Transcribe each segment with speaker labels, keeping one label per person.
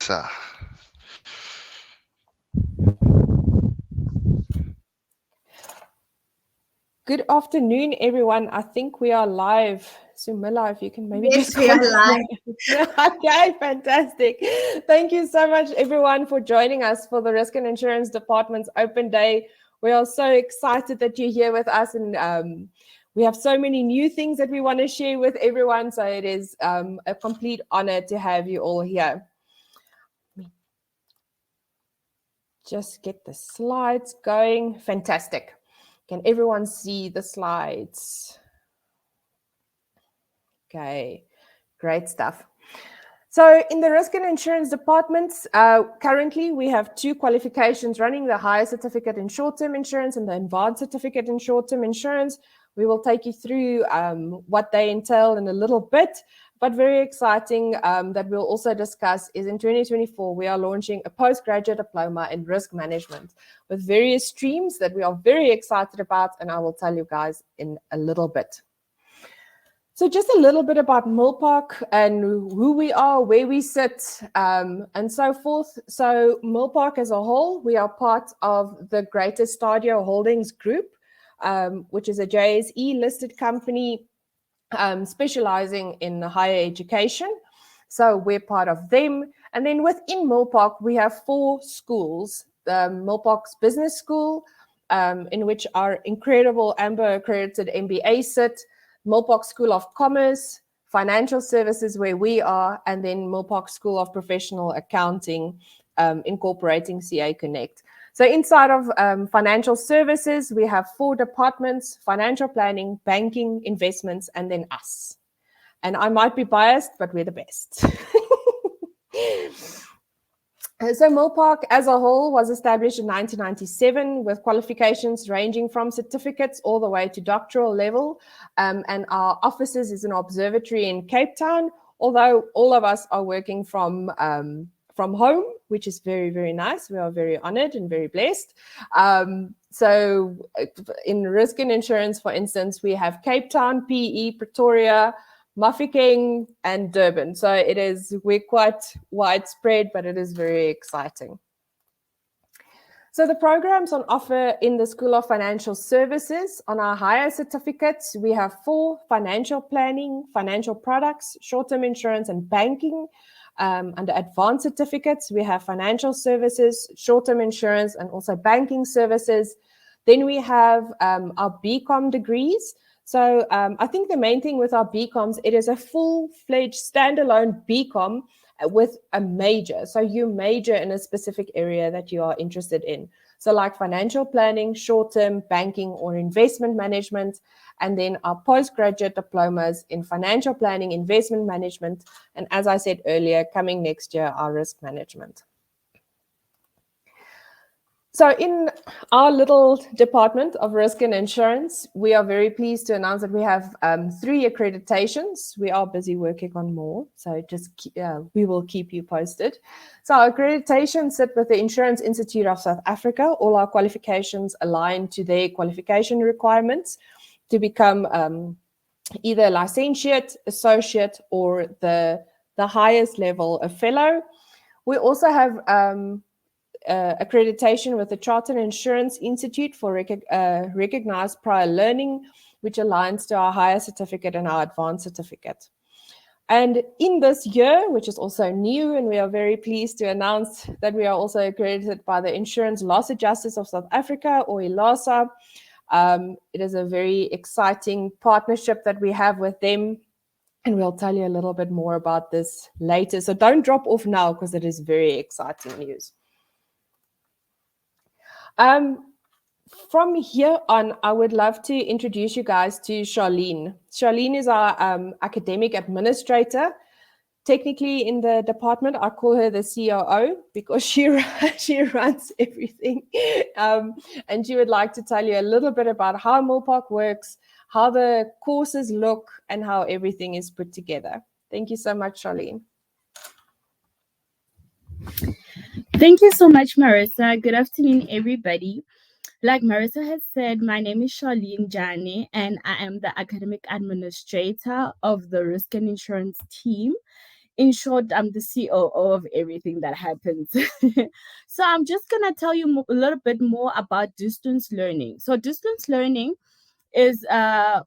Speaker 1: So,
Speaker 2: Good afternoon, everyone. I think we are live. Sumila, if you can maybe
Speaker 3: Yes,
Speaker 2: just
Speaker 3: we are live.
Speaker 2: Okay, fantastic. Thank you so much, everyone, for joining us for the Risk and Insurance Department's Open Day. We are so excited that you're here with us, and we have so many new things that we want to share with everyone. So it is a complete honor to have you all here. Just get the slides going. Fantastic. Can everyone see the slides? Okay, great stuff. So in the Risk and Insurance Departments, currently we have two qualifications running, the Higher Certificate in Short-Term Insurance and the Advanced Certificate in Short-Term Insurance. We will take you through what they entail in a little bit, but very exciting that we'll also discuss is in 2024, we are launching a postgraduate diploma in risk management with various streams that we are very excited about, and I will tell you guys in a little bit. So just a little bit about Milpark and who we are, where we sit, and so forth. So Milpark as a whole, we are part of the Greater Stadio Holdings Group, which is a JSE listed company specializing in higher education. So we're part of them. And then within Milpark, we have 4 schools. The Milpark's Business School, in which our incredible AMBER accredited MBA sit, Milpark School of Commerce, Financial Services where we are, and then Milpark School of Professional Accounting, incorporating CA Connect. So inside of financial services, we have 4 departments: financial planning, banking, investments, and then us. And I might be biased, but we're the best. So Milpark as a whole was established in 1997 with qualifications ranging from certificates all the way to doctoral level. And our offices is an observatory in Cape Town, although all of us are working from home, which is very, very nice. We are very honored and very blessed. So in risk and insurance, for instance, we have Cape Town, PE, Pretoria, Mafeking, and Durban. So we're quite widespread, but it is very exciting. So the programs on offer in the School of Financial Services, on our higher certificates, we have 4: financial planning, financial products, short-term insurance, and banking. Under advanced certificates, we have financial services, short-term insurance, and also banking services. Then we have our BCom degrees. So I think the main thing with our BComs, it is a full-fledged standalone BCom with a major. So you major in a specific area that you are interested in. So like financial planning, short-term, banking, or investment management. And then our postgraduate diplomas in financial planning, investment management, and as I said earlier, coming next year, our risk management. So in our little department of risk and insurance, we are very pleased to announce that we have 3 accreditations. We are busy working on more, so we will keep you posted. So our accreditations sit with the Insurance Institute of South Africa. All our qualifications align to their qualification requirements to become either licentiate, associate, or the highest level, a fellow. We also have accreditation with the Chartered Insurance Institute for recognized prior learning, which aligns to our higher certificate and our advanced certificate. And in this year, which is also new, and we are very pleased to announce that we are also accredited by the Insurance Loss Adjusters of South Africa, or ILASA. It is a very exciting partnership that we have with them, and we'll tell you a little bit more about this later. So don't drop off now, because it is very exciting news. From here on, I would love to introduce you guys to Charlene. Charlene is our academic administrator. Technically, in the department, I call her the COO because she runs everything. And she would like to tell you a little bit about how Milpark works, how the courses look, and how everything is put together. Thank you so much, Charlene.
Speaker 4: Thank you so much, Marissa. Good afternoon, everybody. Like Marissa has said, my name is Charlene Jane, and I am the academic administrator of the risk and insurance team In short, I'm the COO of everything that happens. So I'm just gonna tell you a little bit more about distance learning. So distance learning is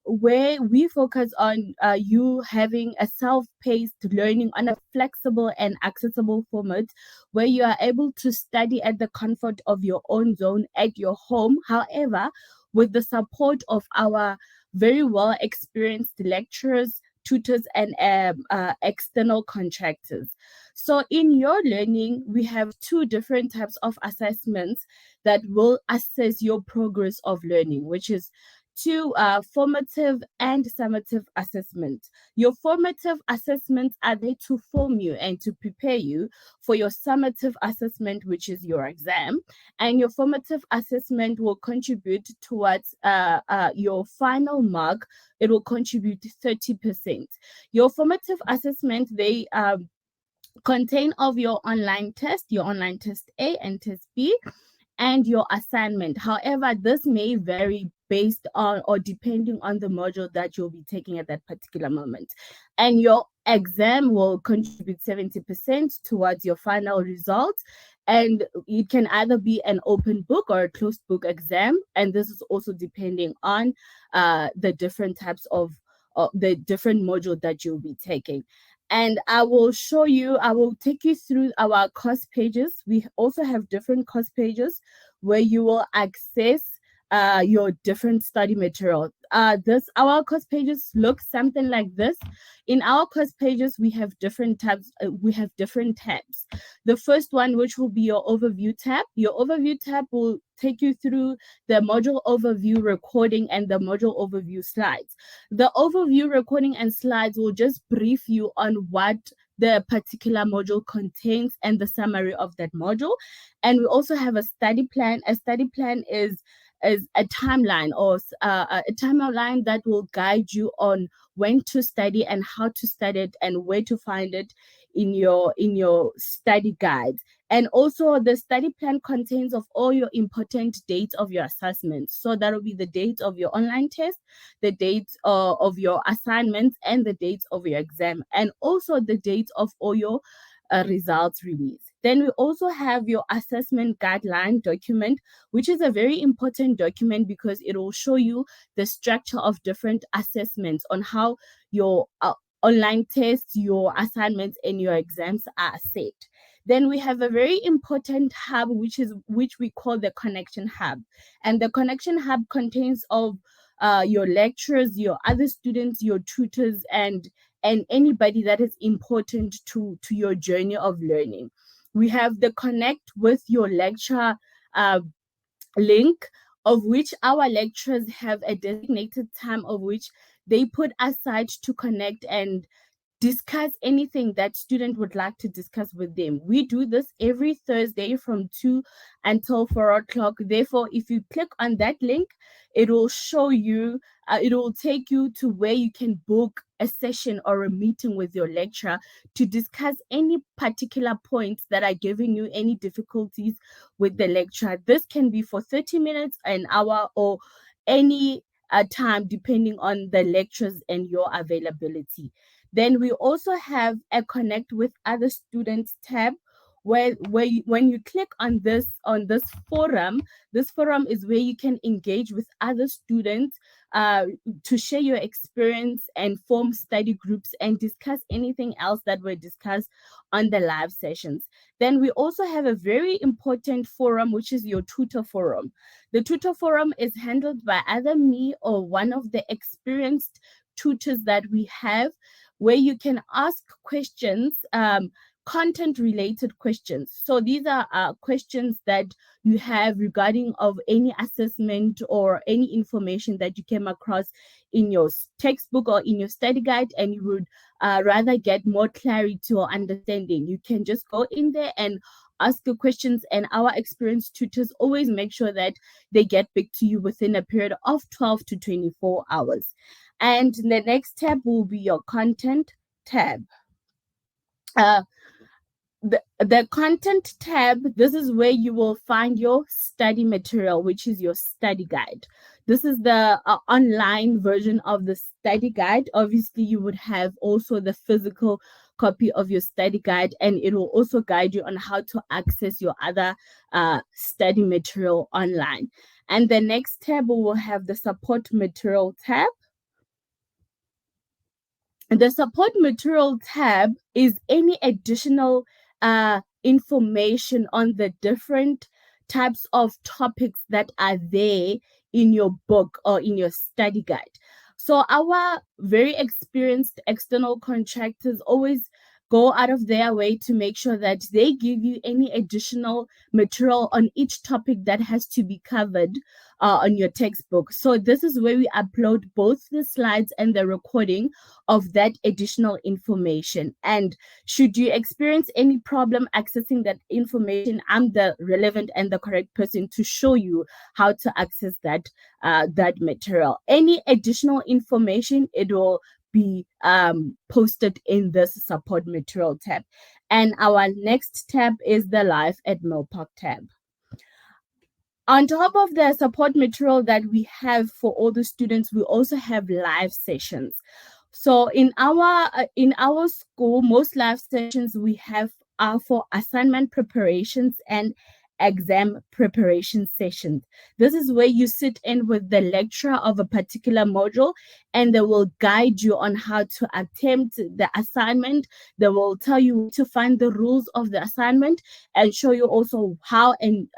Speaker 4: where we focus on you having a self-paced learning on a flexible and accessible format where you are able to study at the comfort of your own zone at your home. However, with the support of our very well experienced lecturers, tutors, and external contractors. So, in your learning, we have two different types of assessments that will assess your progress of learning, which is two formative and summative assessments. Your formative assessments are there to form you and to prepare you for your summative assessment, which is your exam. And your formative assessment will contribute towards your final mark. It will contribute 30%. Your formative assessment, they contain of your online test A and test B, and your assignment. However, this may vary based on or depending on the module that you'll be taking at that particular moment. And your exam will contribute 70% towards your final results. And it can either be an open book or a closed book exam. And this is also depending on the different types of the different module that you'll be taking. And I will take you through our course pages. We also have different course pages where you will access your different study material. Our course pages look something like this. In our course pages, we have different tabs. We have different tabs. The first one, which will be your overview tab. Your overview tab will take you through the module overview recording and the module overview slides. The overview recording and slides will just brief you on what the particular module contains and the summary of that module. And we also have a study plan. A study plan is a timeline or a timeline that will guide you on when to study and how to study it and where to find it in your study guides. And also the study plan contains of all your important dates of your assessments. So that will be the dates of your online test, the dates of your assignments, and the dates of your exam, and also the dates of all your results release. Then we also have your assessment guideline document, which is a very important document because it will show you the structure of different assessments on how your online tests, your assignments, and your exams are set. Then we have a very important hub, which we call the connection hub, and the connection hub contains of your lecturers, your other students, your tutors, and anybody that is important to your journey of learning. We have the connect with your lecture link, of which our lecturers have a designated time of which they put aside to connect and discuss anything that student would like to discuss with them. We do this every Thursday from 2 until 4 o'clock. Therefore, if you click on that link, it will show you, it will take you to where you can book a session or a meeting with your lecturer to discuss any particular points that are giving you any difficulties with the lecture. This can be for 30 minutes, an hour, or any time depending on the lectures and your availability. Then we also have a connect with other students tab where when you click on this forum, this forum is where you can engage with other students to share your experience and form study groups and discuss anything else that were discussed on the live sessions. Then we also have a very important forum, which is your tutor forum. The tutor forum is handled by either me or one of the experienced tutors that we have, where you can ask questions, content related questions. So these are questions that you have regarding of any assessment or any information that you came across in your textbook or in your study guide, and you would rather get more clarity or understanding. You can just go in there and ask the questions, and our experienced tutors always make sure that they get back to you within a period of 12 to 24 hours. And the next tab will be your content tab. The content tab, this is where you will find your study material, which is your study guide. This is the online version of the study guide. Obviously, you would have also the physical copy of your study guide, and it will also guide you on how to access your other study material online. And the next tab, we will have the support material tab. The support material tab is any additional information on the different types of topics that are there in your book or in your study guide. So our very experienced external contractors always go out of their way to make sure that they give you any additional material on each topic that has to be covered on your textbook. So this is where we upload both the slides and the recording of that additional information. And should you experience any problem accessing that information, I'm the relevant and the correct person to show you how to access that material. Any additional information, it will be posted in this support material tab. And our next tab is the Live at Milpark tab. On top of the support material that we have for all the students, we also have live sessions. So in our school, most live sessions we have are for assignment preparations and exam preparation sessions. This is where you sit in with the lecturer of a particular module, and they will guide you on how to attempt the assignment. They will tell you to find the rules of the assignment and show you also how and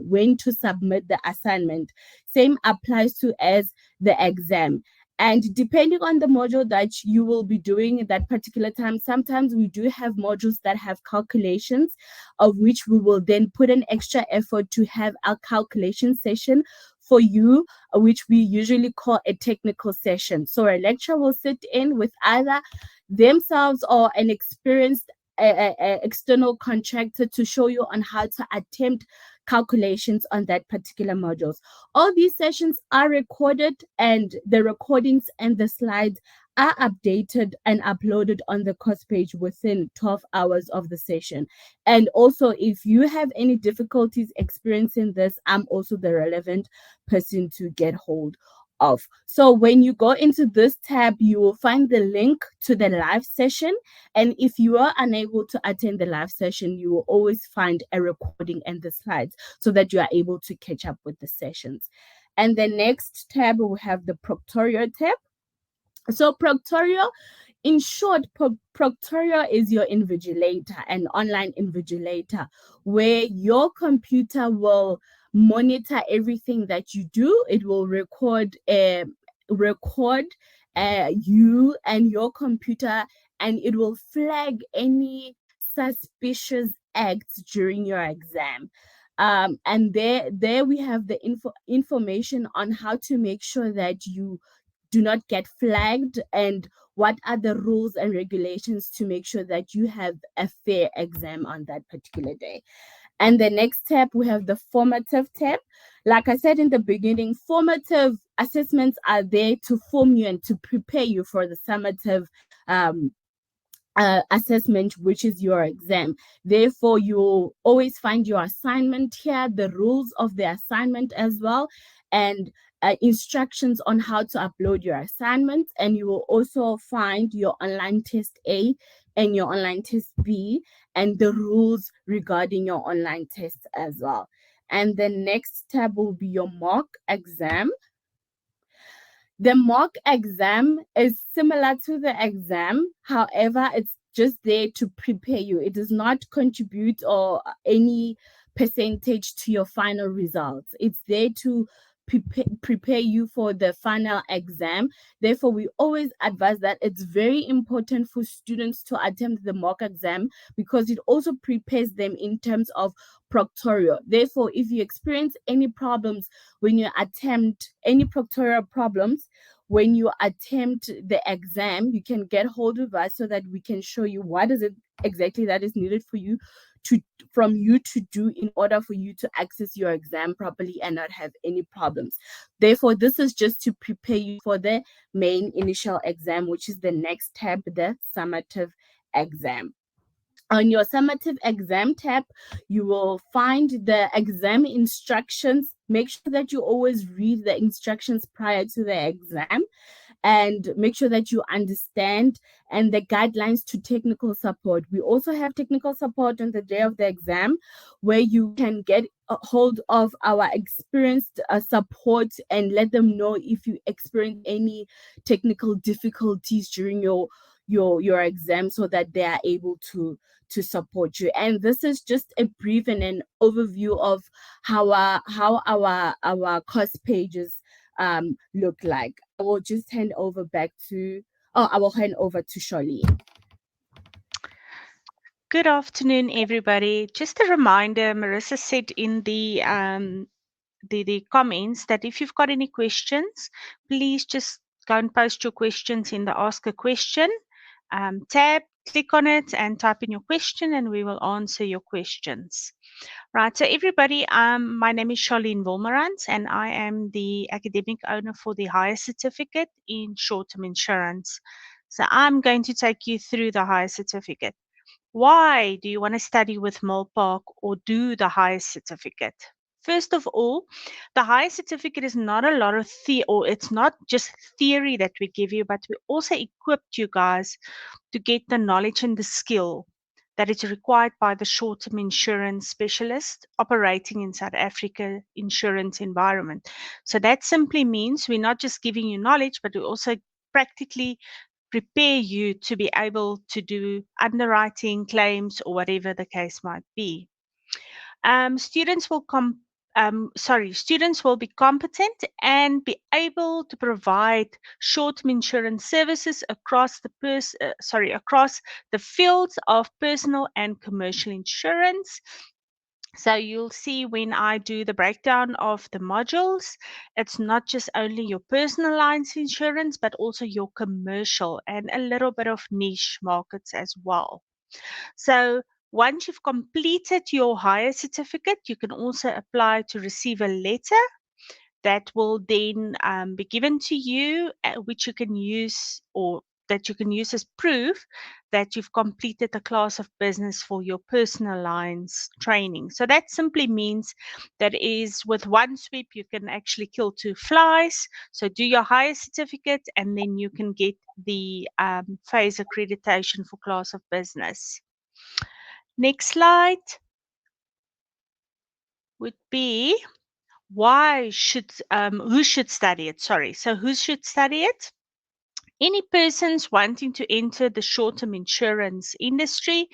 Speaker 4: when to submit the assignment. Same applies to as the exam. And depending on the module that you will be doing at that particular time, sometimes we do have modules that have calculations, of which we will then put an extra effort to have a calculation session for you, which we usually call a technical session. So a lecturer will sit in with either themselves or an experienced external contractor to show you on how to attempt calculations on that particular modules. All these sessions are recorded, and the recordings and the slides are updated and uploaded on the course page within 12 hours of the session. And also, if you have any difficulties experiencing this, I'm also the relevant person to get hold of. So when you go into this tab, you will find the link to the live session. And if you are unable to attend the live session, you will always find a recording and the slides so that you are able to catch up with the sessions. And the next tab, we have the Proctorio tab. So Proctorio, in short, Proctorio is your invigilator, an online invigilator, where your computer will monitor everything that you do. It will record you and your computer, and it will flag any suspicious acts during your exam. And there we have the information on how to make sure that you do not get flagged, and what are the rules and regulations to make sure that you have a fair exam on that particular day. And the next tab, we have the formative tab. Like I said in the beginning, formative assessments are there to form you and to prepare you for the summative assessment, which is your exam. Therefore, you'll always find your assignment here, the rules of the assignment as well, and instructions on how to upload your assignments. And you will also find your online test A and your online test B and the rules regarding your online tests as well. And the next tab will be your mock exam. The mock exam is similar to the exam. However, it's just there to prepare you. It does not contribute or any percentage to your final results. It's there to prepare you for the final exam. Therefore, we always advise that it's very important for students to attempt the mock exam because it also prepares them in terms of proctorio. Therefore, if you experience any problems when you attempt any proctorio problems, when you attempt the exam, you can get hold of us so that we can show you what is it exactly that is needed for you to do in order for you to access your exam properly and not have any problems. Therefore, this is just to prepare you for the main initial exam, which is the next tab, the summative exam. On your summative exam tab, you will find the exam instructions. Make sure that you always read the instructions prior to the exam. and make sure that you understand and the guidelines to technical support. We also have technical support on the day of the exam where you can get a hold of our experienced support and let them know if you experience any technical difficulties during your exam, so that they are able to support you. And this is just a brief and an overview of how our course pages look like. I will just hand over back to I will hand over to Charlene.
Speaker 1: Good afternoon, everybody. Just a reminder, Marissa said in the comments that if you've got any questions, please just go and post your questions in the Ask a Question tab. Click on it and type in your question, and we will answer your questions. Right, so everybody, my name is Charlene Wilmerans, and I am the academic owner for the Higher Certificate in Short-Term Insurance. So I'm going to take you through the Higher Certificate. Why do you want to study with Milpark or do the Higher Certificate? First of all, the Higher Certificate is not a lot of or it's not just theory that we give you, but we also equipped you guys to get the knowledge and the skill that is required by the short-term insurance specialist operating in South Africa insurance environment. So that simply means we're not just giving you knowledge, but we also practically prepare you to be able to do underwriting, claims, or whatever the case might be. Students will be competent and be able to provide short-term insurance services across the fields of personal and commercial insurance. So you'll see when I do the breakdown of the modules, it's not just only your personal lines insurance, but also your commercial and a little bit of niche markets as well. So once you've completed your Higher Certificate, you can also apply to receive a letter that will then be given to you, which you can use as proof that you've completed the class of business for your personal lines training. So that simply means that is with one sweep, you can actually kill two flies. So do your Higher Certificate, and then you can get the phase accreditation for class of business. Next slide would be who should study it? So who should study it? Any persons wanting to enter the short-term insurance industry.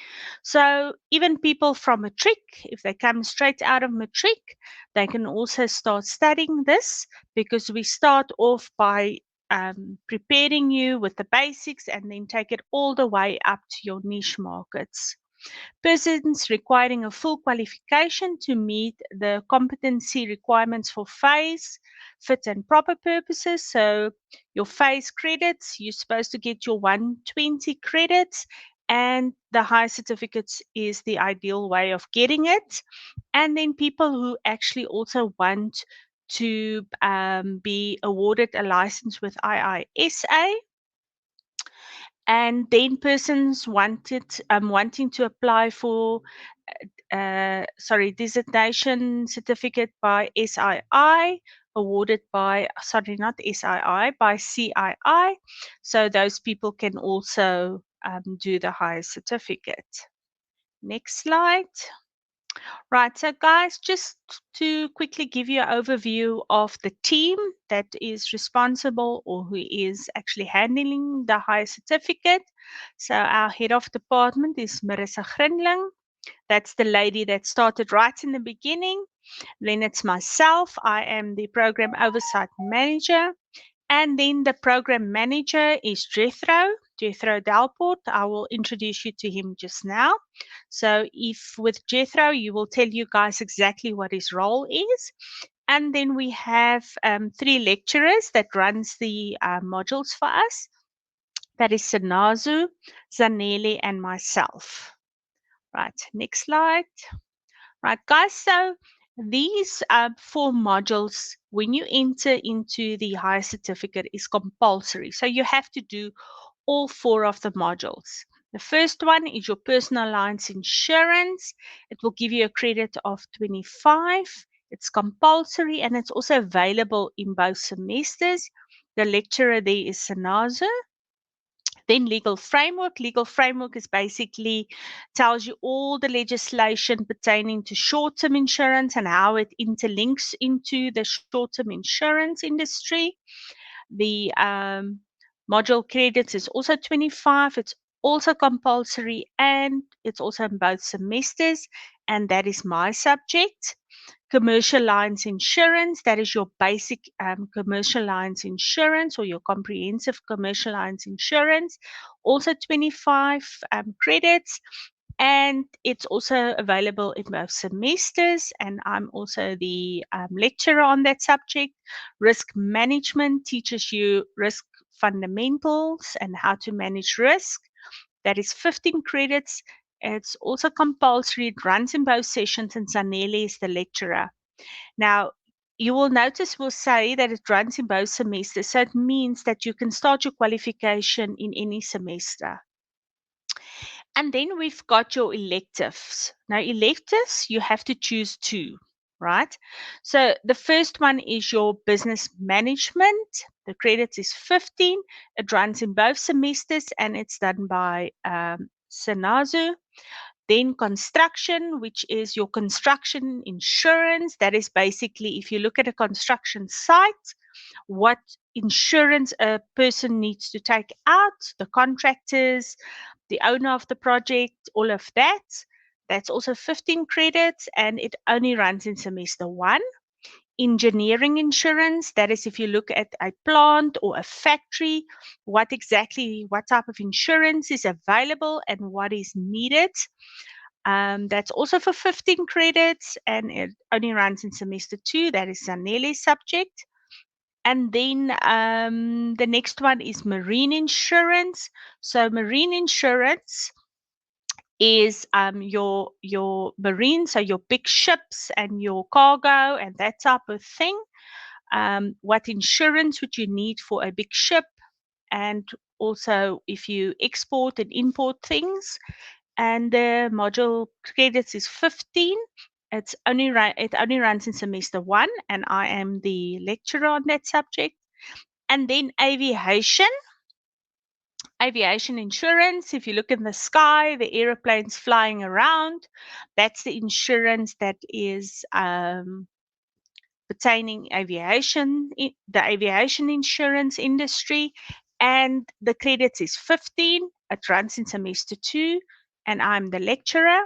Speaker 1: So even people from matric, if they come straight out of matric, they can also start studying this, because we start off by preparing you with the basics and then take it all the way up to your niche markets. Persons requiring a full qualification to meet the competency requirements for phase, fit and proper purposes. So your phase credits, you're supposed to get your 120 credits, and the Higher Certificates is the ideal way of getting it. And then people who actually also want to be awarded a license with IISA, and then persons wanting to apply for designation certificate by SII, awarded by not SII, by CII. So those people can also do the Higher Certificate. Next slide. Right, so guys, just to quickly give you an overview of the team that is responsible or who is actually handling the Higher Certificate. So our head of department is Marissa Grinling. That's the lady that started right in the beginning. Then it's myself. I am the program oversight manager. And then the program manager is Jethro Delport. I will introduce you to him just now. So if with Jethro, you will tell you guys exactly what his role is. And then we have 3 lecturers that runs the modules for us. That is Sanazu, Zanele, and myself. Right, next slide. Right, guys, so these 4 modules, when you enter into the Higher Certificate, is compulsory. So you have to do all 4 of the modules. The first one is your personal lines insurance. It will give you a credit of 25. It's compulsory, and it's also available in both semesters. The lecturer there is Sanazo. Then legal framework. Legal framework is basically tells you all the legislation pertaining to short-term insurance and how it interlinks into the short-term insurance industry. The module credits is also 25. It's also compulsory and it's also in both semesters, and that is my subject. Commercial lines insurance, that is your basic commercial lines insurance or your comprehensive commercial lines insurance, also 25 credits, and it's also available in both semesters, and I'm also the lecturer on that subject. Risk management teaches you risk fundamentals and how to manage risk. That is 15 credits. It's also compulsory. It runs in both sessions, and Zanele is the lecturer. Now, you will notice we'll say that it runs in both semesters, so it means that you can start your qualification in any semester. And then we've got your electives. Now, electives, you have to choose two, right? So the first one is your business management. The credits is 15. It runs in both semesters and it's done by Sanazu. Then construction, which is your construction insurance. That is basically if you look at a construction site, what insurance a person needs to take out, the contractors, the owner of the project, all of that. That's also 15 credits and it only runs in semester 1. Engineering insurance, that is if you look at a plant or a factory, what type of insurance is available and what is needed. That's also for 15 credits and it only runs in semester 2. That is Zanele's subject. And then the next one is marine insurance. So marine insurance is your marine, so your big ships and your cargo and that type of thing. What insurance would you need for a big ship, and also if you export and import things. And the module credits is 15. It only runs in semester 1, and I am the lecturer on that subject. And then aviation insurance. If you look in the sky, the aeroplanes flying around, that's the insurance that is pertaining the aviation insurance industry. And the credits is 15. It runs in semester 2, and I'm the lecturer.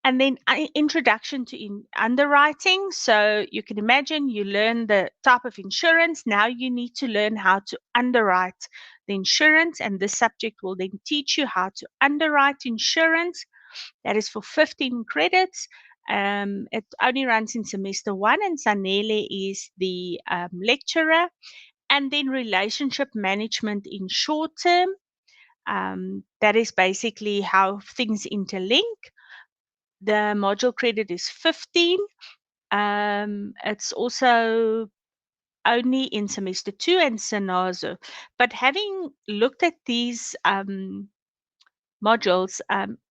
Speaker 1: And then introduction to underwriting. So you can imagine you learn the type of insurance. Now you need to learn how to underwrite the insurance, and this subject will then teach you how to underwrite insurance. That is for 15 credits. It only runs in semester 1, and Zanele is the lecturer. And then relationship management in short term. That is basically how things interlink. The module credit is 15. It's also only in semester 2 and Sanazo. But having looked at these modules,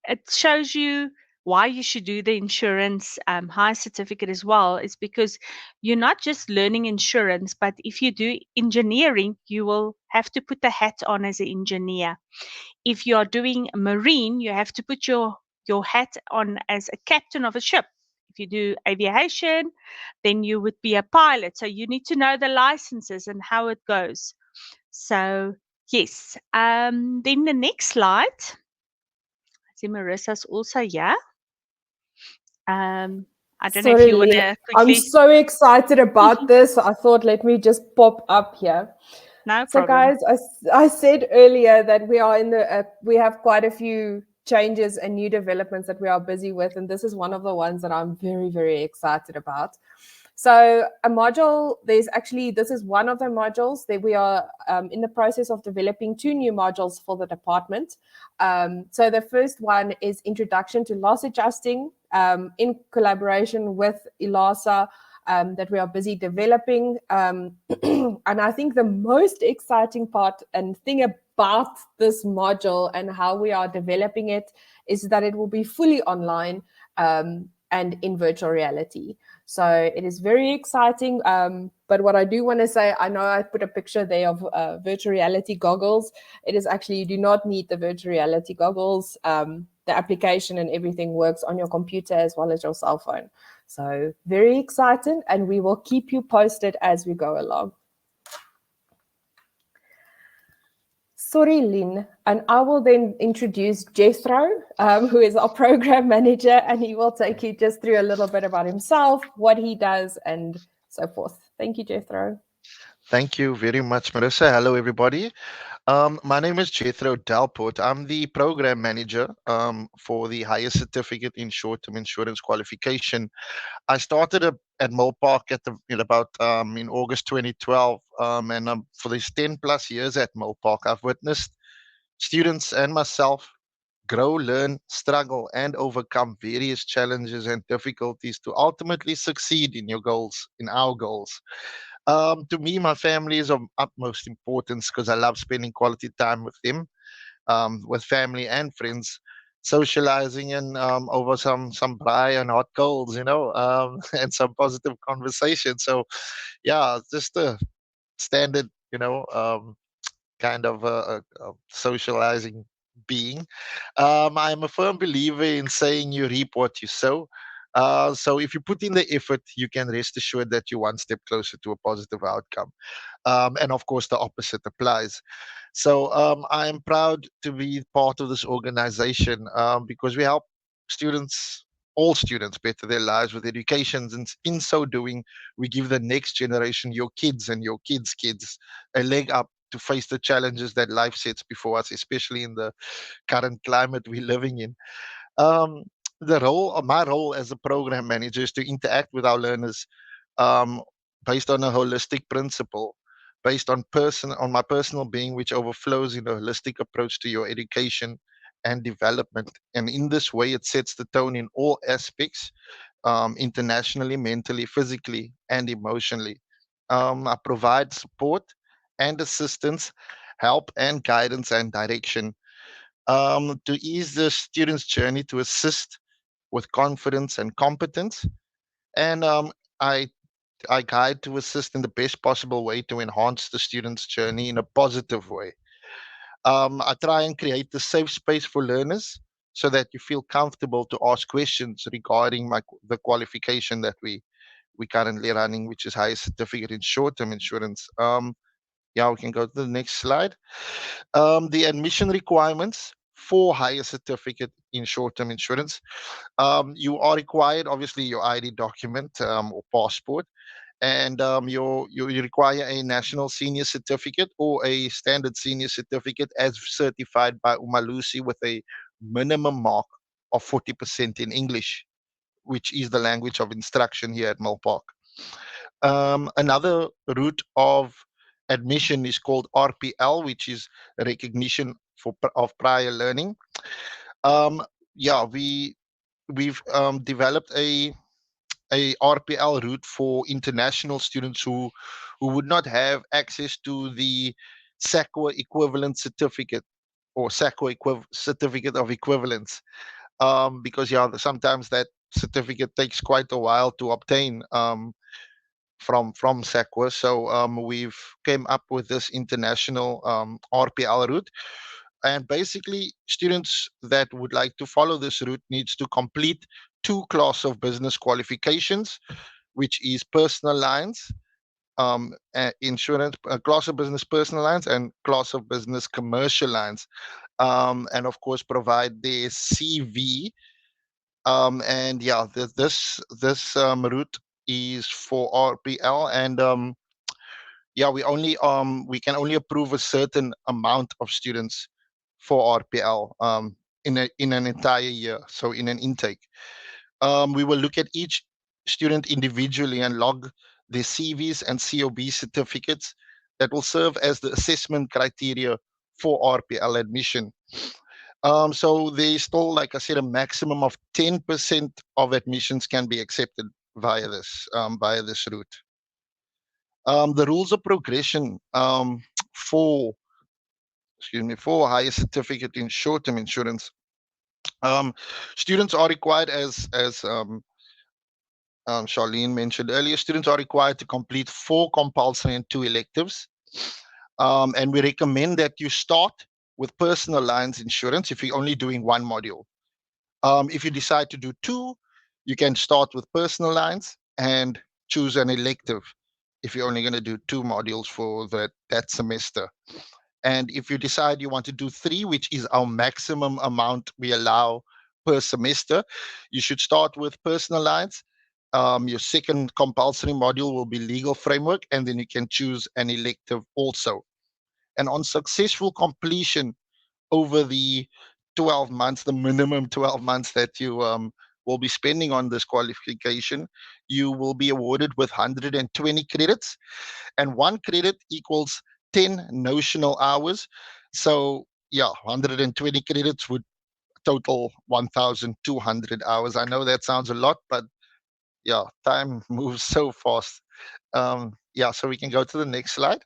Speaker 1: it shows you why you should do the insurance high certificate as well. Is because you're not just learning insurance, but if you do engineering, you will have to put the hat on as an engineer. If you are doing marine, you have to put your hat on as a captain of a ship. If you do aviation, then you would be a pilot. So you need to know the licenses and how it goes. So yes. Then the next slide. I see Marissa's also here. I don't know if you want to quickly.
Speaker 2: I'm so excited about this. I thought, let me just pop up here.
Speaker 1: No
Speaker 2: so
Speaker 1: problem.
Speaker 2: Guys, I said earlier that we are in the we have quite a few changes and new developments that we are busy with, and this is one of the ones that I'm very, very excited about. So a module, this is one of the modules that we are in the process of developing 2 new modules for the department. So the first one is Introduction to Loss Adjusting in collaboration with ILASA that we are busy developing. And I think the most exciting part and thing about this module and how we are developing it is that it will be fully online. and in virtual reality. So it is very exciting. But what I do want to say, I know I put a picture there of virtual reality goggles. It is actually, you do not need the virtual reality goggles. The application and everything works on your computer as well as your cell phone. So very exciting, and we will keep you posted as we go along. Sorry, Lynn, and I will then introduce Jethro, who is our program manager, and he will take you just through a little bit about himself, what he does, and so forth. Thank you, Jethro.
Speaker 3: Thank you very much, Marissa. Hello, everybody. My name is Jethro Delport. I'm the program manager for the highest certificate in short-term insurance qualification. I started at Milpark in August 2012, and for these 10 plus years at Milpark, I've witnessed students and myself grow, learn, struggle, and overcome various challenges and difficulties to ultimately succeed in your goals, in our goals. To me, my family is of utmost importance because I love spending quality time with them, with family and friends, socializing and over some braai and hot coals, and some positive conversation. So, yeah, just a standard, kind of a socializing being. I'm a firm believer in saying you reap what you sow. So if you put in the effort, you can rest assured that you're one step closer to a positive outcome. And of course, the opposite applies. So I am proud to be part of this organization because we help students, all students, better their lives with educations. And in so doing, we give the next generation, your kids and your kids' kids, a leg up to face the challenges that life sets before us, especially in the current climate we're living in. Um, my role as a program manager is to interact with our learners um, based on a holistic principle, based on my personal being, which overflows in a holistic approach to your education and development. And in this way, it sets the tone in all aspects, internationally, mentally, physically, and emotionally. I provide support and assistance, help and guidance and direction to ease the student's journey to assist with confidence and competence. And I I guide to assist in the best possible way to enhance the student's journey in a positive way. I try and create a safe space for learners so that you feel comfortable to ask questions regarding the qualification that we currently running, which is higher certificate in short-term insurance. Yeah, we can go to the next slide. The admission requirements for higher certificate in short-term insurance. You are required, obviously, your ID document or passport, and you require a national senior certificate or a standard senior certificate as certified by Umalusi with a minimum mark of 40% in English, which is the language of instruction here at Milpark. Another route of admission is called RPL, which is recognition of prior learning. Um, yeah, we've developed a RPL route for international students who would not have access to the SACWA equivalent certificate or SACWA certificate of equivalence, because yeah, sometimes that certificate takes quite a while to obtain from SACWA. So we've came up with this international RPL route, and basically students that would like to follow this route needs to complete two class of business qualifications, which is personal lines, insurance, class of business personal lines, and class of business commercial lines, and of course provide their CV. And yeah, this route is for RPL, and yeah, we can only approve a certain amount of students for RPL in an entire year, so in an intake. We will look at each student individually and log their CVs and COB certificates that will serve as the assessment criteria for RPL admission. So there's still, like I said, a maximum of 10% of admissions can be accepted via this route. The rules of progression for for higher certificate in short-term insurance. Um, Students are required as Charlene mentioned earlier, students are required to complete 4 compulsory and 2 electives. And we recommend that you start with personal lines insurance if you're only doing 1 module. If you decide to do 2, you can start with personal lines and choose an elective if you're only going to do 2 modules for that semester. And if you decide you want to do 3, which is our maximum amount we allow per semester, you should start with personal lines. Your second compulsory module will be legal framework, and then you can choose an elective also. And on successful completion over the 12 months, the minimum 12 months that you will be spending on this qualification, you will be awarded with 120 credits, and 1 credit equals 10 notional hours. So yeah, 120 credits would total 1,200 hours. I know that sounds a lot, but yeah, time moves so fast. Yeah, so we can go to the next slide.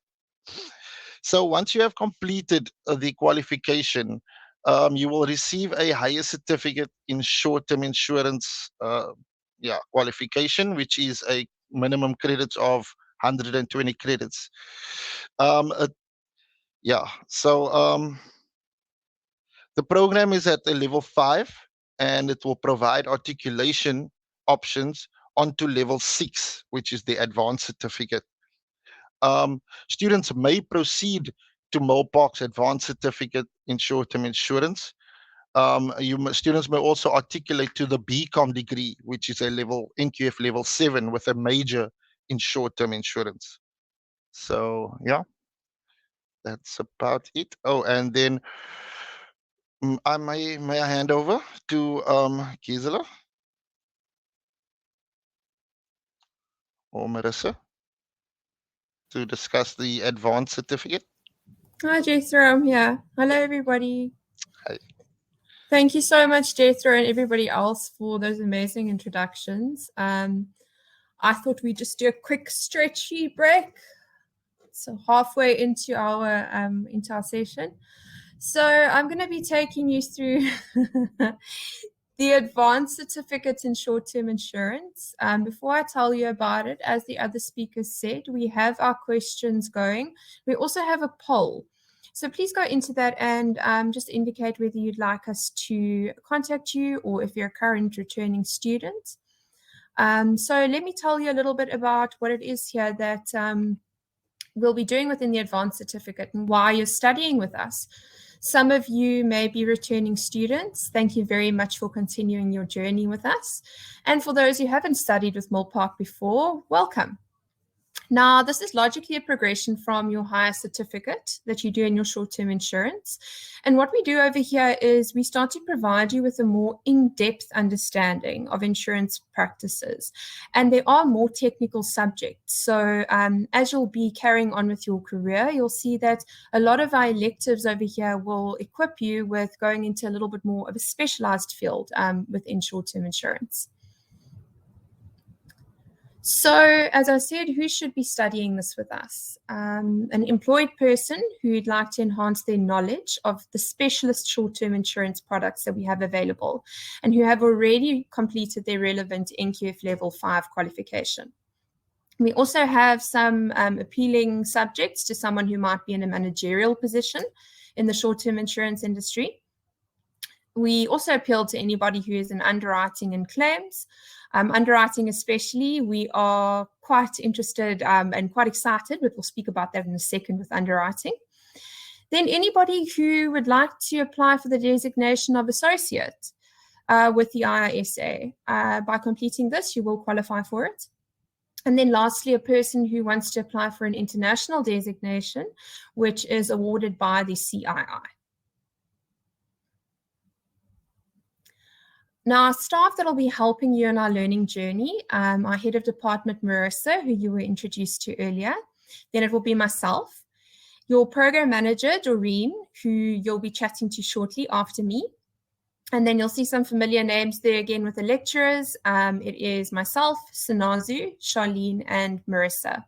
Speaker 3: So once you have completed the qualification, you will receive a higher certificate in short-term insurance qualification, which is a minimum credits of 120 credits. So the program is at a level 5, and it will provide articulation options onto level 6, which is the advanced certificate. Students may proceed to Milpark's advanced certificate in short-term insurance. Students may also articulate to the BCom degree, which is a level NQF level 7 with a major in short-term insurance. So yeah, that's about it. Oh, and then may I hand over to Gisela or Marissa to discuss the advanced certificate.
Speaker 2: Hi, Jethro. Yeah. Hello, everybody.
Speaker 3: Hi.
Speaker 2: Thank you so much, Jethro, and everybody else for those amazing introductions. I thought we'd just do a quick stretchy break. So halfway into our session. So I'm going to be taking you through the advanced certificates in short-term insurance. Before I tell you about it, as the other speakers said, we have our questions going. We also have a poll. So please go into that and just indicate whether you'd like us to contact you or if you're a current returning student. So let me tell you a little bit about what it is here that we'll be doing within the advanced certificate and why you're studying with us. Some of you may be returning students. Thank you very much for continuing your journey with us. And for those who haven't studied with Milpark before, welcome. Now, this is logically a progression from your higher certificate that you do in your short-term insurance. And what we do over here is we start to provide you with a more in-depth understanding of insurance practices. And there are more technical subjects. So as you'll be carrying on with your career, you'll see that a lot of our electives over here will equip you with going into a little bit more of a specialized field within short-term insurance. So, as I said, who should be studying this with us? An employed person who'd like to enhance their knowledge of the specialist short-term insurance products that we have available and who have already completed their relevant NQF Level 5 qualification. We also have some appealing subjects to someone who might be in a managerial position in the short-term insurance industry. We also appeal to anybody who is in underwriting and claims. Underwriting especially, we are quite interested and quite excited, but we'll speak about that in a second with underwriting. Then anybody who would like to apply for the designation of associate with the IISA. By completing this, you will qualify for it. And then lastly, a person who wants to apply for an international designation, which is awarded by the CII. Now, our staff that will be helping you in our learning journey, our head of department, Marissa, who you were introduced to earlier. Then it will be myself, your program manager, Doreen, who you'll be chatting to shortly after me. And then you'll see some familiar names there again with the lecturers. It is myself, Sinazu, Charlene, and Marissa.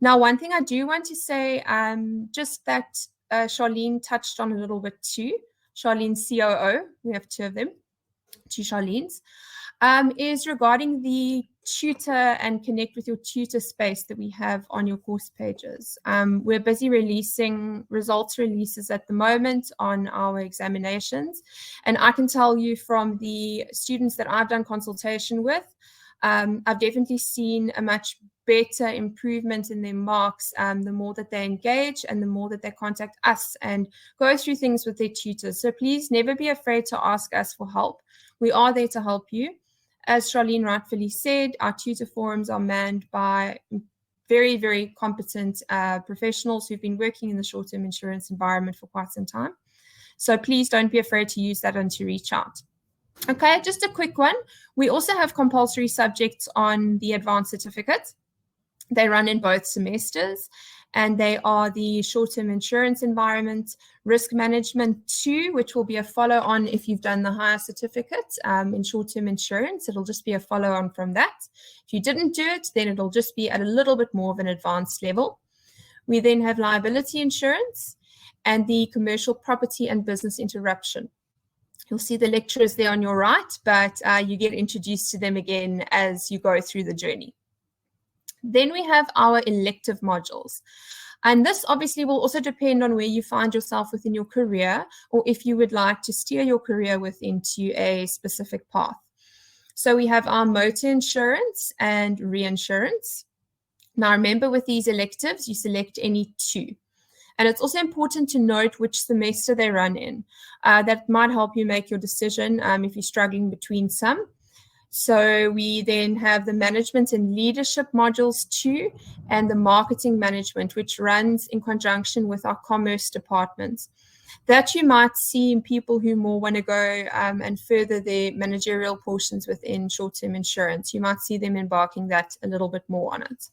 Speaker 2: Now, one thing I do want to say, just that Charlene touched on a little bit too. Charlene's COO, we have 2 of them. 2 Charlene's, is regarding the tutor and connect with your tutor space that we have on your course pages. We're busy releasing results releases at the moment on our examinations. And I can tell you from the students that I've done consultation with, I've definitely seen a much better improvement in their marks the more that they engage and the more that they contact us and go through things with their tutors. So please never be afraid to ask us for help. We are there to help you. As Charlene rightfully said, our tutor forums are manned by very, very competent professionals who've been working in the short-term insurance environment for quite some time. So please don't be afraid to use that and to reach out. Okay, just a quick one. We also have compulsory subjects on the advanced certificate. They run in both semesters, and they are the short-term insurance environment, risk management 2, which will be a follow-on if you've done the higher certificate in short-term insurance. It'll just be a follow-on from that. If you didn't do it, then it'll just be at a little bit more of an advanced level. We then have liability insurance and the commercial property and business interruption. You'll see the lecturers there on your right, but you get introduced to them again as you go through the journey. Then we have our elective modules. And this obviously will also depend on where you find yourself within your career, or if you would like to steer your career into a specific path. So we have our motor insurance and reinsurance. Now remember, with these electives, you select any 2. And it's also important to note which semester they run in. That might help you make your decision if you're struggling between some. So we then have the management and leadership modules 2 and the marketing management, which runs in conjunction with our commerce department. That you might see in people who more want to go and further their managerial portions within short-term insurance. You might see them embarking that a little bit more on it.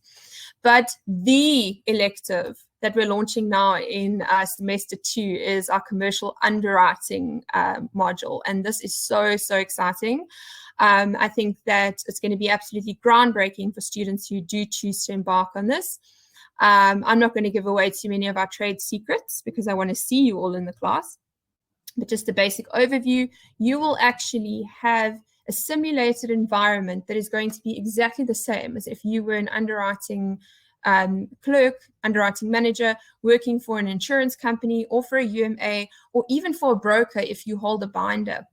Speaker 2: But the elective that we're launching now in semester 2 is our commercial underwriting module. And this is so, so exciting. I think that it's going to be absolutely groundbreaking for students who do choose to embark on this. I'm not going to give away too many of our trade secrets because I want to see you all in the class. But just a basic overview, you will actually have a simulated environment that is going to be exactly the same as if you were an underwriting clerk, underwriting manager, working for an insurance company or for a UMA or even for a broker if you hold a binder.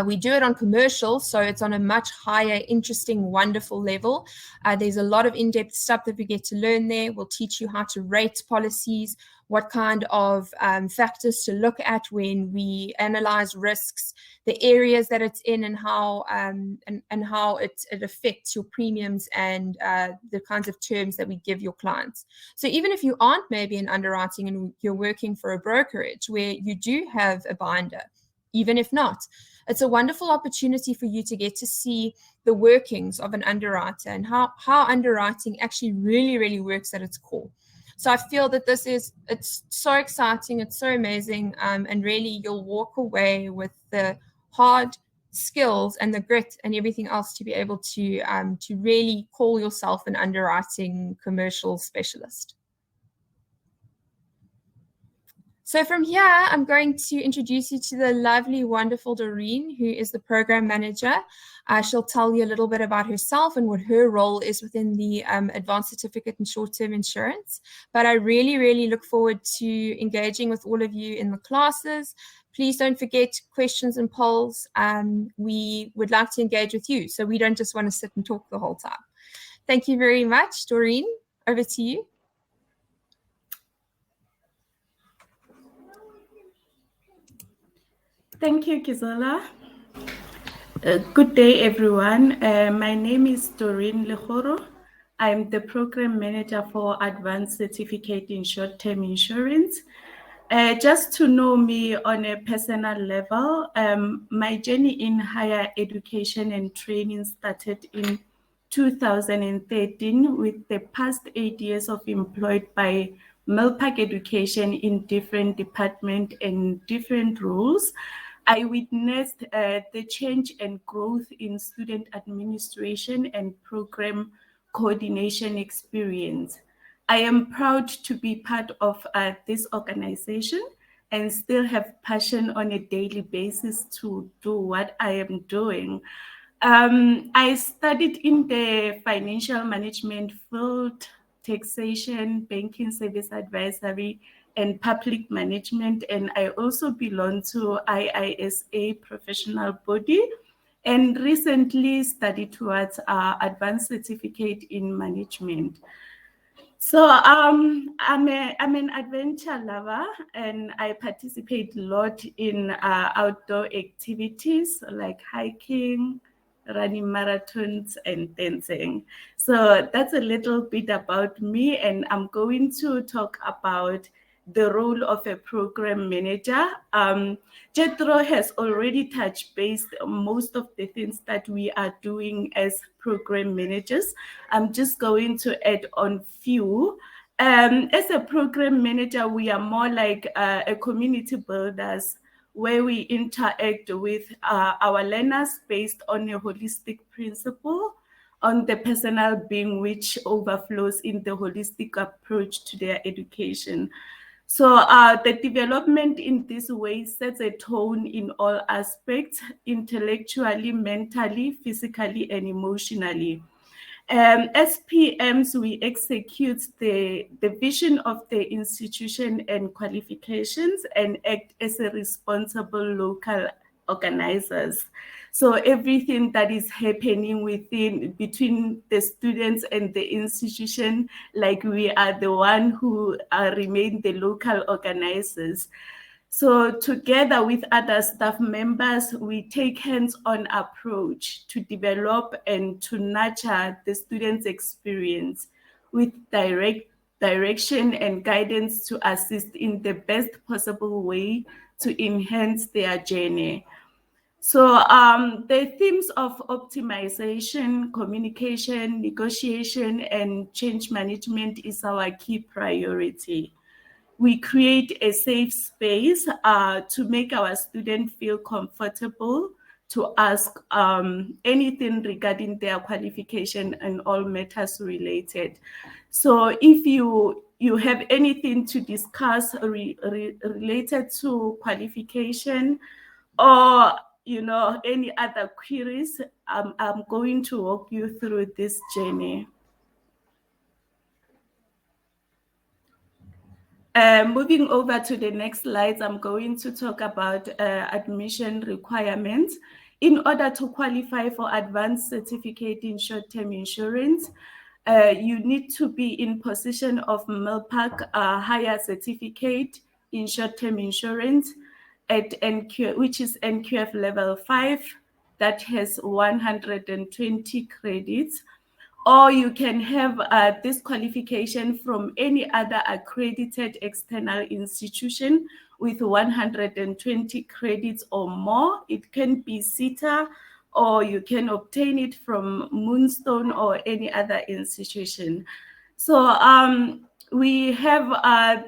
Speaker 2: We do it on commercial, so it's on a much higher, interesting, wonderful level. There's a lot of in-depth stuff that we get to learn there. We'll teach you how to rate policies, what kind of factors to look at when we analyze risks, the areas that it's in, and how it affects your premiums and the kinds of terms that we give your clients. So even if you aren't maybe in underwriting and you're working for a brokerage where you do have a binder, even if not, it's a wonderful opportunity for you to get to see the workings of an underwriter and how underwriting actually really, really works at its core. So I feel that it's so exciting, it's so amazing, and really you'll walk away with the hard skills and the grit and everything else to be able to really call yourself an underwriting commercial specialist. So from here, I'm going to introduce you to the lovely, wonderful Doreen, who is the program manager. She'll tell you a little bit about herself and what her role is within the Advanced Certificate in Short-Term Insurance. But I really, really look forward to engaging with all of you in the classes. Please don't forget questions and polls. We would like to engage with you, so we don't just want to sit and talk the whole time. Thank you very much. Doreen, over to you.
Speaker 5: Thank you, Kizola. Good day, everyone. My name is Doreen Lekgoro. I'm the Program Manager for Advanced Certificate in Short-Term Insurance. Just to know me on a personal level, my journey in higher education and training started in 2013 with the past 8 years of employed by Milpark Education in different departments and different roles. I witnessed the change and growth in student administration and program coordination experience. I am proud to be part of this organization and still have passion on a daily basis to do what I am doing. I studied in the financial management field, taxation, banking service advisory, and public management. And I also belong to IISA professional body, and recently studied towards advanced certificate in management. So I'm an adventure lover, and I participate a lot in outdoor activities like hiking, running marathons, and dancing. So that's a little bit about me, and I'm going to talk about the role of a program manager. Jethro has already touched base on most of the things that we are doing as program managers. I'm just going to add on few. As a program manager, we are more like a community builders where we interact with our learners based on a holistic principle on the personal being, which overflows in the holistic approach to their education. So the development in this way sets a tone in all aspects, intellectually, mentally, physically, and emotionally. As PMs, we execute the vision of the institution and qualifications and act as a responsible local organizers. So everything that is happening between the students and the institution, like we are the one who remain the local organizers. So together with other staff members, we take hands-on approach to develop and to nurture the students' experience with direction and guidance to assist in the best possible way to enhance their journey. So the themes of optimization, communication, negotiation, and change management is our key priority. We create a safe space to make our students feel comfortable to ask anything regarding their qualification and all matters related. So if you have anything to discuss related to qualification or any other queries, I'm going to walk you through this journey. Moving over to the next slides, I'm going to talk about admission requirements. In order to qualify for advanced certificate in short-term insurance, you need to be in possession of Milpark higher certificate in short-term insurance at NQ, which is NQF level 5, that has 120 credits. Or you can have this qualification from any other accredited external institution with 120 credits or more. It can be CETA, or you can obtain it from Moonstone or any other institution. So we have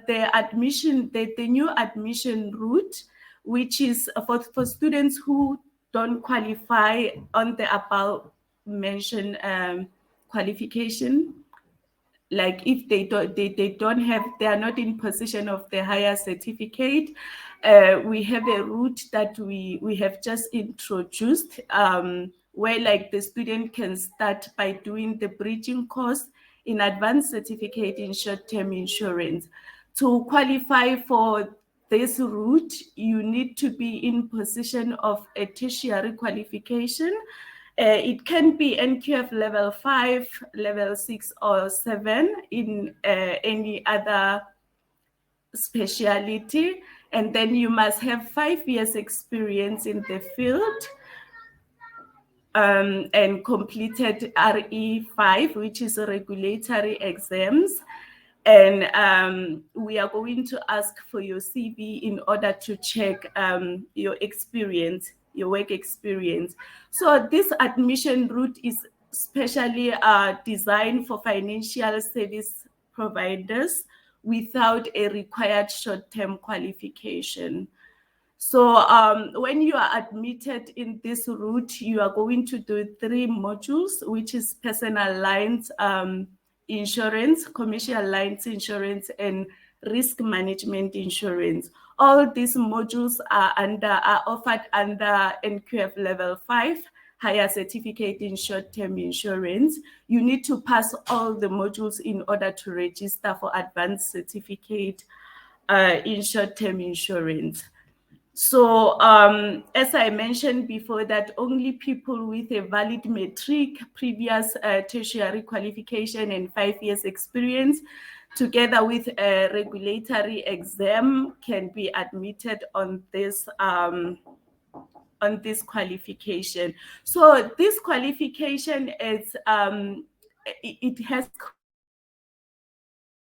Speaker 5: the new admission route, which is for students who don't qualify on the above mentioned qualification. Like if they are not in possession of the higher certificate, we have a route that we have just introduced, where like the student can start by doing the bridging course in advanced certificate in short-term insurance. To qualify for this route, you need to be in possession of a tertiary qualification. It can be NQF level 5, level 6, or 7 in any other specialty. And then you must have 5 years experience in the field and completed RE5, which is a regulatory exams. And we are going to ask for your CV in order to check your experience, your work experience. So this admission route is specially designed for financial service providers without a required short-term qualification. So when you are admitted in this route, you are going to do 3 modules, which is personal lines, insurance, commercial lines insurance, and risk management insurance. All these modules are offered under NQF level 5, higher certificate in short-term insurance, you need to pass all the modules in order to register for advanced certificate in short-term insurance. So as I mentioned before, that only people with a valid matric, previous tertiary qualification and 5 years experience, together with a regulatory exam, can be admitted on this qualification. So this qualification is it has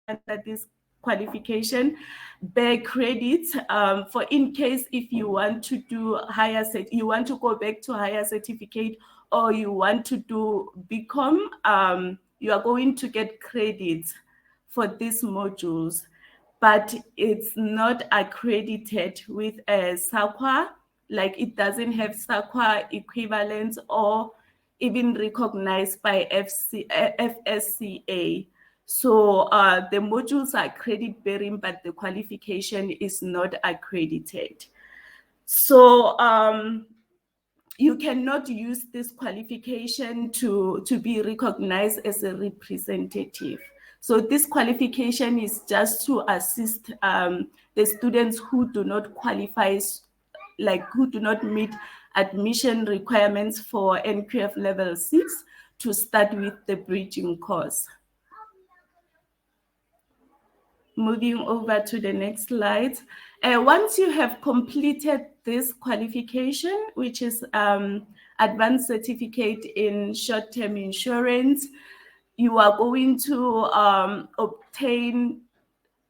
Speaker 5: under this qualification bear credits for in case if you want to do you want to go back to higher certificate, or you want to do BCom, you are going to get credits for these modules, but it's not accredited with a SAQA, like it doesn't have SAQA equivalence or even recognized by FSCA. So the modules are credit bearing, but the qualification is not accredited. So you cannot use this qualification to be recognized as a representative. So this qualification is just to assist the students who do not qualify, like who do not meet admission requirements for NQF level 6 to start with the bridging course. Moving over to the next slide. Once you have completed this qualification, which is advanced certificate in short-term insurance, you are going to obtain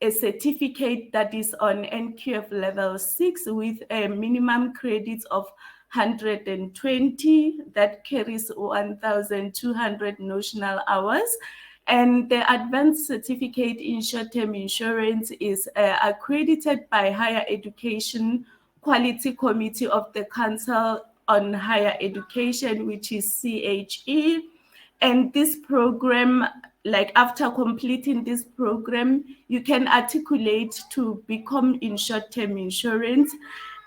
Speaker 5: a certificate that is on NQF level 6 with a minimum credits of 120 that carries 1,200 notional hours. And the advanced certificate in short-term insurance is accredited by Higher Education Quality Committee of the Council on Higher Education, which is CHE. And this program, like after completing this program, you can articulate to become in short-term insurance.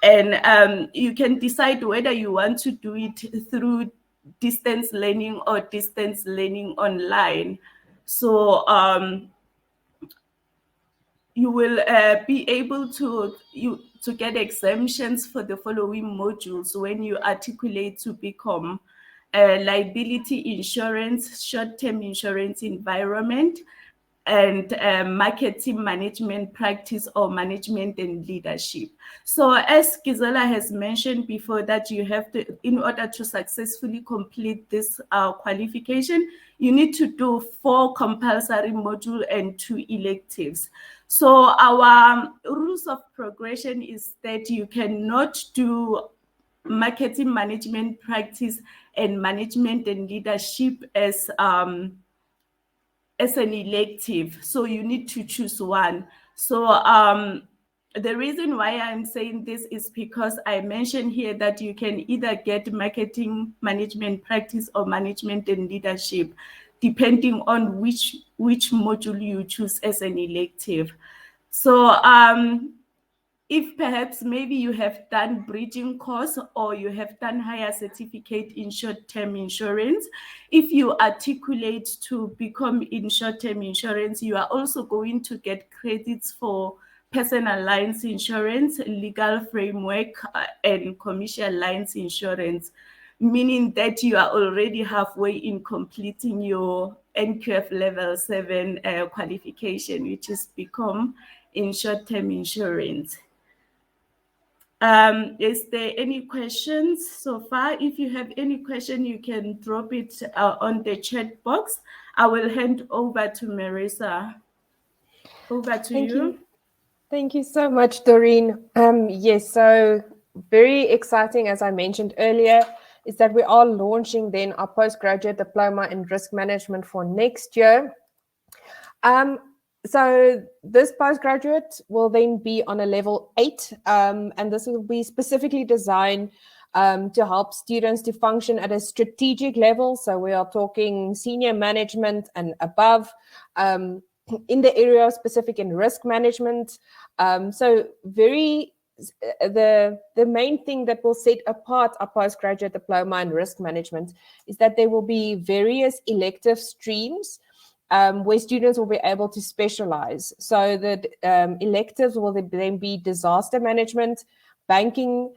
Speaker 5: And you can decide whether you want to do it through distance learning or distance learning online. So you will be able to get exemptions for the following modules when you articulate to become liability insurance, short-term insurance environment, and marketing management practice or management and leadership. So as Gisela has mentioned before, that you have to, in order to successfully complete this qualification, you need to do 4 compulsory modules and 2 electives. So our rules of progression is that you cannot do marketing management practice and management and leadership as an elective. So you need to choose one. So the reason why I'm saying this is because I mentioned here that you can either get marketing management practice or management and leadership, depending on which module you choose as an elective. So if perhaps maybe you have done bridging course or you have done higher certificate in short-term insurance, if you articulate to become in short-term insurance, you are also going to get credits for personal lines insurance, legal framework, and commercial lines insurance, meaning that you are already halfway in completing your NQF level 7 qualification, which is become in short-term insurance. Is there any questions so far? If you have any question, you can drop it on the chat box. I will hand over to Marissa. Over to you.
Speaker 2: Thank you so much, Doreen. Yes, so very exciting, as I mentioned earlier, is that we are launching then our postgraduate diploma in risk management for next year. So this postgraduate will then be on a level 8, and this will be specifically designed to help students to function at a strategic level. So we are talking senior management and above, in the area specific in risk management. So very the main thing that will set apart a postgraduate diploma in risk management is that there will be various elective streams where students will be able to specialize. So the electives will then be disaster management, banking,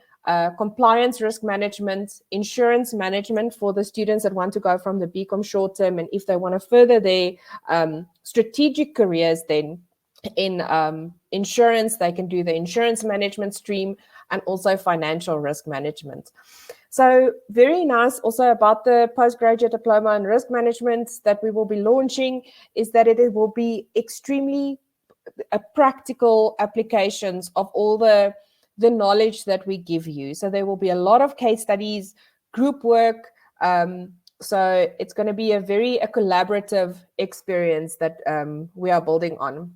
Speaker 2: compliance risk management, insurance management for the students that want to go from the BCom short term, and if they want to further their strategic careers then in insurance, they can do the insurance management stream and also financial risk management. So very nice also about the postgraduate diploma in risk management that we will be launching is that it will be extremely practical applications of all the knowledge that we give you. So there will be a lot of case studies, group work. So it's going to be a collaborative experience that we are building on.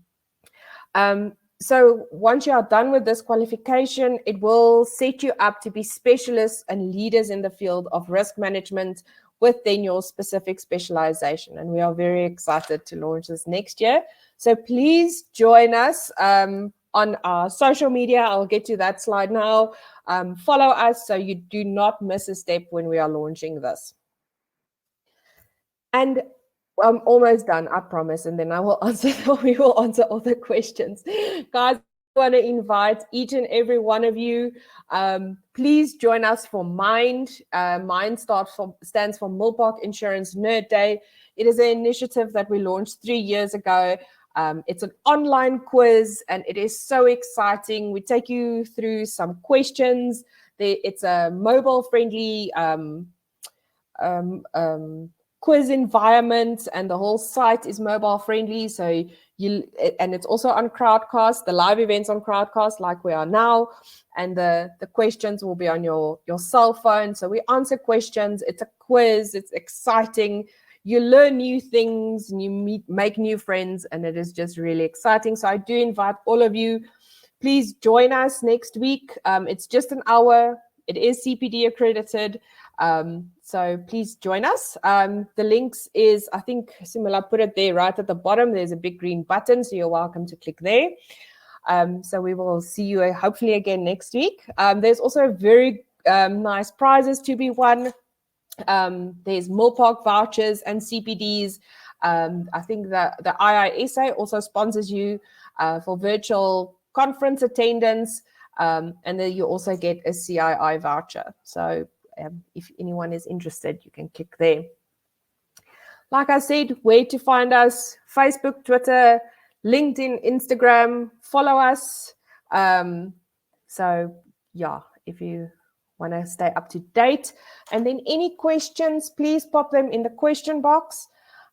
Speaker 2: So once you are done with this qualification, it will set you up to be specialists and leaders in the field of risk management within your specific specialization. And we are very excited to launch this next year. So please join us on our social media. I'll get to that slide now. Follow us so you do not miss a step when we are launching this. And I'm almost done, I promise, and then we will answer all the questions. Guys, I want to invite each and every one of you. Please join us for MIND. MIND stands for Milpark Insurance Nerd Day. It is an initiative that we launched 3 years ago. It's an online quiz, and it is so exciting. We take you through some questions. It's a mobile-friendly quiz environment, and the whole site is mobile friendly. So and it's also on Crowdcast, the live events on Crowdcast like we are now, and the questions will be on your cell phone. So we answer questions. It's a quiz. It's exciting. You learn new things and you make new friends, and it is just really exciting. So I do invite all of you, please join us next week. It's just an hour. It is CPD accredited. So please join us. The links is, I think Simula put it there right at the bottom. There's a big green button, so you're welcome to click there. So we will see you hopefully again next week. There's also very nice prizes to be won. There's Milpark vouchers and CPDs. I think that the IISA also sponsors you for virtual conference attendance. And then you also get a CII voucher. So if anyone is interested, you can click there. Like I said, where to find us: Facebook, Twitter, LinkedIn, Instagram. Follow us. So yeah, if you want to stay up to date. And then any questions, please pop them in the question box.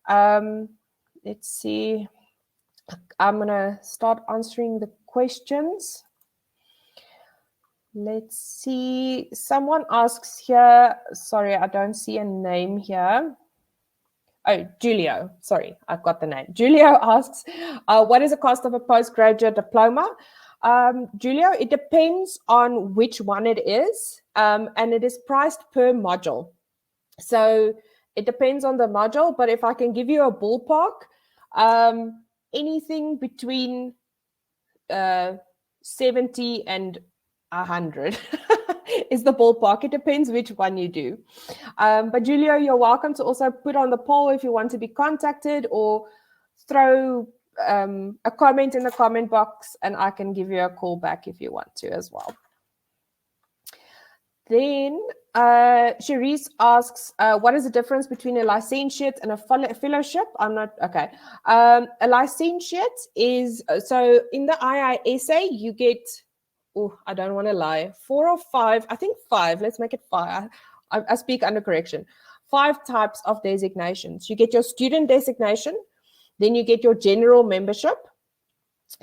Speaker 2: Let's see. I'm going to start answering the questions. Let's see. Someone asks here. Sorry, I don't see a name here. Oh, Julio. Sorry, I've got the name. Julio asks, what is the cost of a postgraduate diploma? Julio, it depends on which one it is, and it is priced per module. So it depends on the module, but if I can give you a ballpark, anything between 70 and 100 is the ballpark. It depends which one you do. But Julio, you're welcome to also put on the poll if you want to be contacted, or throw a comment in the comment box, and I can give you a call back if you want to as well. Then Cherise asks, what is the difference between a licentiate and a fellowship? I'm not, okay. A licentiate is, so in the IISA, you get, oh, I don't want to lie, 4 or 5, I think 5, let's make it 5. I speak under correction. 5 types of designations. You get your student designation, then you get your general membership,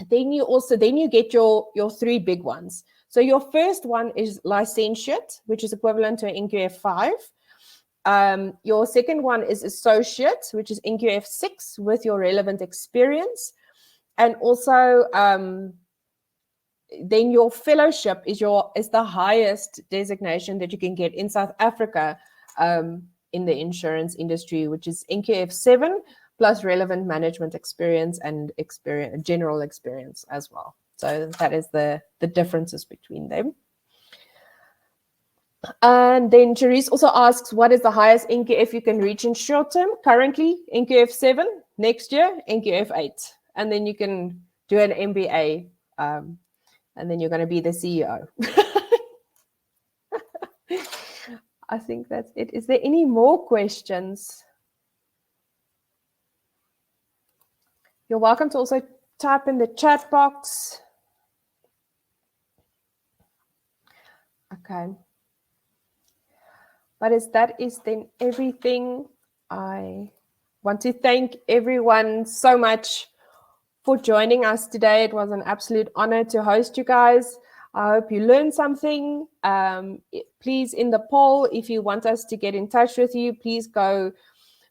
Speaker 2: then you get your 3 big ones. So your first one is licentiate, which is equivalent to an NQF 5. Your second one is associate, which is NQF 6 with your relevant experience. And also then your fellowship is the highest designation that you can get in South Africa in the insurance industry, which is NQF 7 plus relevant management experience and general experience as well. So that is the differences between them. And then Therese also asks, what is the highest NQF you can reach in short term? Currently, NQF 7, next year, NQF 8. And then you can do an MBA, and then you're going to be the CEO. I think that's it. Is there any more questions? You're welcome to also type in the chat box. Okay. But that is then everything. I want to thank everyone so much for joining us today. It was an absolute honor to host you guys. I hope you learned something. Please, in the poll, if you want us to get in touch with you, please go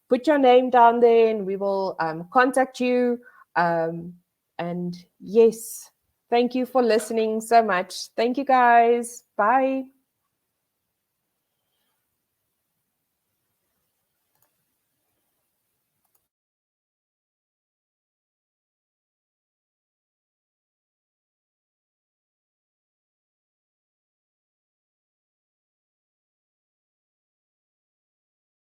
Speaker 2: put your name down there and we will contact you. And yes, thank you for listening so much. Thank you, guys. Bye.